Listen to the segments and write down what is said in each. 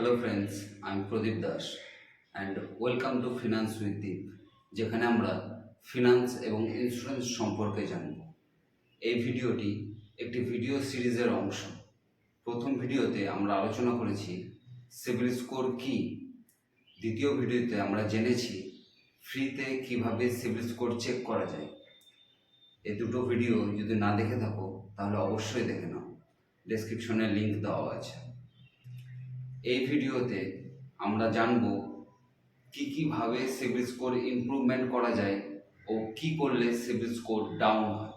Hello friends, আমি Pradip Das and welcome to finance with Dip, যেখানে আমরা ফিনান্স এবং ইন্স্যুরেন্স সম্পর্কে জানব। এই ভিডিওটি একটি ভিডিও সিরিজের অংশ। প্রথম ভিডিওতে আমরা আলোচনা করেছি সিবিল স্কোর কী। দ্বিতীয় ভিডিওতে আমরা জেনেছি ফ্রিতে কিভাবে সিবিল স্কোর চেক করা যায়। এই দুটো ভিডিও যদি না দেখে থাকো তাহলে অবশ্যই দেখে নাও, ডেসক্রিপশনে লিঙ্ক দেওয়া আছে। এই ভিডিওতে আমরা জানব কিভাবে সিবিল স্কোর ইমপ্রুভমেন্ট করা যায় ও কি করলে সিবিল স্কোর ডাউন হয়।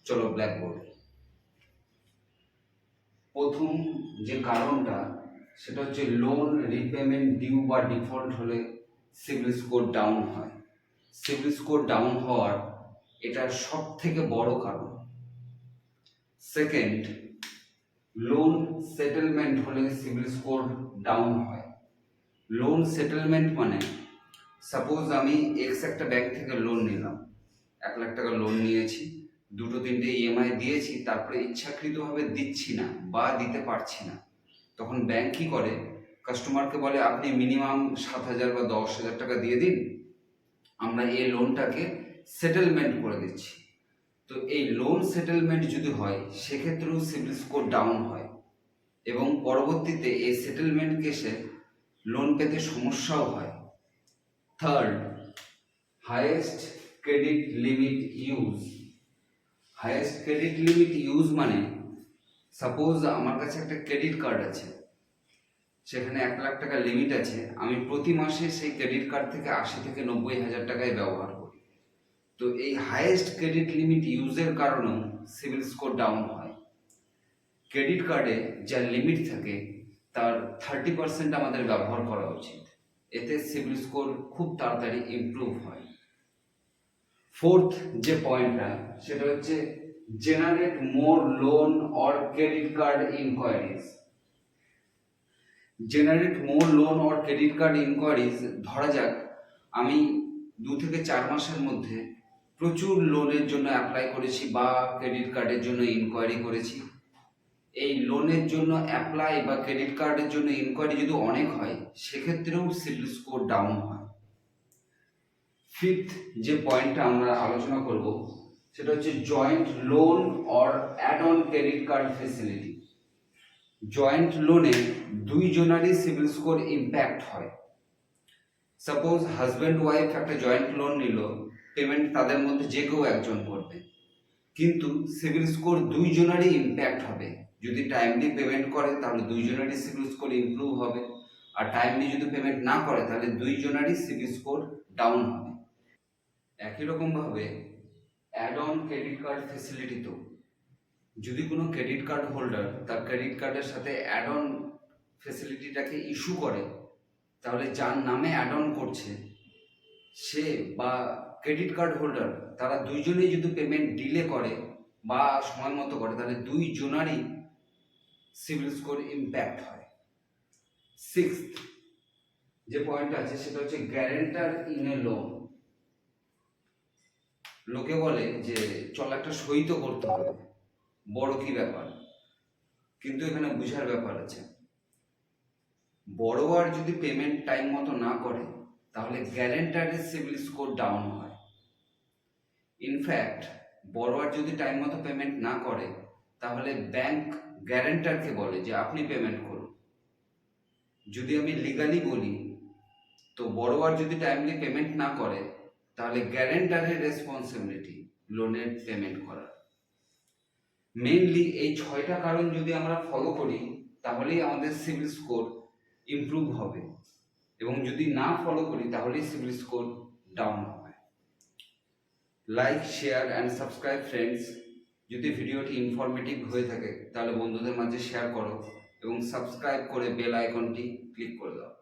চলো ব্ল্যাকবোর্ডে। প্রথম যে কারণটা সেটা হচ্ছে লোন রিপেমেন্ট ডিউ বা ডিফল্ট হলে সিবিল স্কোর ডাউন হয়। সিবিল স্কোর ডাউন হওয়ার এটা সব থেকে বড় কারণ। সেকেন্ড, লোন সেটেলমেন্ট হলে সিবিল স্কোর ডাউন হয়। লোন সেটেলমেন্ট মানে সাপোজ আমি একটা ব্যাংক থেকে লোন নিলাম, 1,00,000 টাকা লোন নিয়েছি, 2-3টে ইএমআই দিয়েছি, তারপরে ইচ্ছাকৃতভাবে দিচ্ছি না বা দিতে পারছি না। তখন ব্যাংক কী করে, কাস্টমারকে বলে আপনি মিনিমাম 7,000 বা 10,000 টাকা দিয়ে দিন, আমরা এই লোনটাকে সেটেলমেন্ট করে দিচ্ছি। তো এই লোন সেটেলমেন্ট যদি হয় সেক্ষেত্রেও সিবিল স্কোর ডাউন হয় এবং পরবর্তীতে এই সেটেলমেন্ট কেসে লোন পেতে সমস্যাও হয়। Third, highest credit limit use. Highest credit limit use মানে সাপোজ আমার কাছে একটা ক্রেডিট কার্ড আছে, সেখানে 1,00,000 টাকা লিমিট আছে, আমি প্রতি মাসে সেই ক্রেডিট কার্ড থেকে 80,000 থেকে 90,000 টাকায় ব্যবহার করি। তো এই হাইয়েস্ট ক্রেডিট লিমিট ইউজের কারণেও সিবিল স্কোর ডাউন হয়। ক্রেডিট কার্ডে যা লিমিট থাকে তার 30% আমাদের ব্যবহার করা উচিত, এতে সিবিল স্কোর খুব তাড়াতাড়ি ইমপ্রুভ হয়। ফোর্থ যে পয়েন্টটা সেটা হচ্ছে generate more loan or credit card enquiries. Generate more loan or credit card enquiries, ধরা যাক আমি 2 থেকে 4 মাসের মধ্যে প্রচুর লোনের জন্য অ্যাপ্লাই করেছি বা ক্রেডিট কার্ডের জন্য ইনকোয়ারি করেছি। এই লোনের জন্য অ্যাপ্লাই বা ক্রেডিট কার্ডের জন্য ইনকোয়ারি যদি অনেক হয় সেক্ষেত্রেও সিবিল স্কোর ডাউন হয়। ফিফথ যে পয়েন্টটা আমরা আলোচনা করব সেটা হচ্ছে joint loan or add on credit card facility. Joint লোনে দুইজনারই সিবিল স্কোর ইম্প্যাক্ট হয়। সাপোজ হাজব্যান্ড ওয়াইফ একটা জয়েন্ট লোন নিল, পেমেন্ট তাদের মধ্যে যে কেউ একজন করবে, কিন্তু সিবিল স্কোর দুইজনারই ইম্প্যাক্ট হবে। যদি টাইমলি পেমেন্ট করে তাহলে দুইজনারই সিবিল স্কোর ইমপ্রুভ হবে, আর টাইমলি যদি পেমেন্ট না করে তাহলে দুইজনারই সিবিল স্কোর ডাউন হবে। একই রকমভাবে অ্যাড অন ক্রেডিট কার্ড ফেসিলিটিতেও যদি কোনো ক্রেডিট কার্ড হোল্ডার তার ক্রেডিট কার্ডের সাথে অ্যাড অন ফেসিলিটিটাকে ইস্যু করে, তাহলে যার নামে অ্যাড অন করছে সে বা ক্রেডিট কার্ড হোল্ডার তারা দুইজনেই যদি পেমেন্ট ডিলে করে বা সময় মতো করে তাহলে দুইজনারই সিবিল স্কোর ইম্প্যাক্ট হয়। সিক্সথ যে পয়েন্ট আছে সেটা হচ্ছে গ্যারেন্টার ইন এ লোন। লোকে বলে যে চল একটা সই তো করতে হবে, বড় কি ব্যাপার, কিন্তু এখানে বুঝার ব্যাপার আছে। বড়োয়ার যদি পেমেন্ট টাইম মতো না করে তাহলে গ্যারেন্টারের সিবিল স্কোর ডাউন হয়। ইনফ্যাক্ট বড়োয়ার যদি টাইম মতো পেমেন্ট না করে তাহলে ব্যাংক গ্যারেন্টারকে বলে যে আপনি পেমেন্ট করুন। যদি আমি লিগালি বলি তো বড়োয়ার যদি টাইমলি পেমেন্ট না করে তাহলে গ্যারেন্টারের রেসপন্সিবিলিটি লোনের পেমেন্ট করার। মেইনলি এই 6টা কারণ যদি আমরা ফলো করি তাহলেই আমাদের সিবিল স্কোর ইমপ্রুভ হবে, এবং যদি না ফলো করি তাহলেই সিবিল স্কোর ডাউন হবে। Like, share and subscribe friends. যদি ভিডিওটি ইনফরমেটিভ হয়ে থাকে তাহলে বন্ধুদের মাঝে শেয়ার করো এবং সাবস্ক্রাইব করে বেল আইকনটি ক্লিক করে দাও।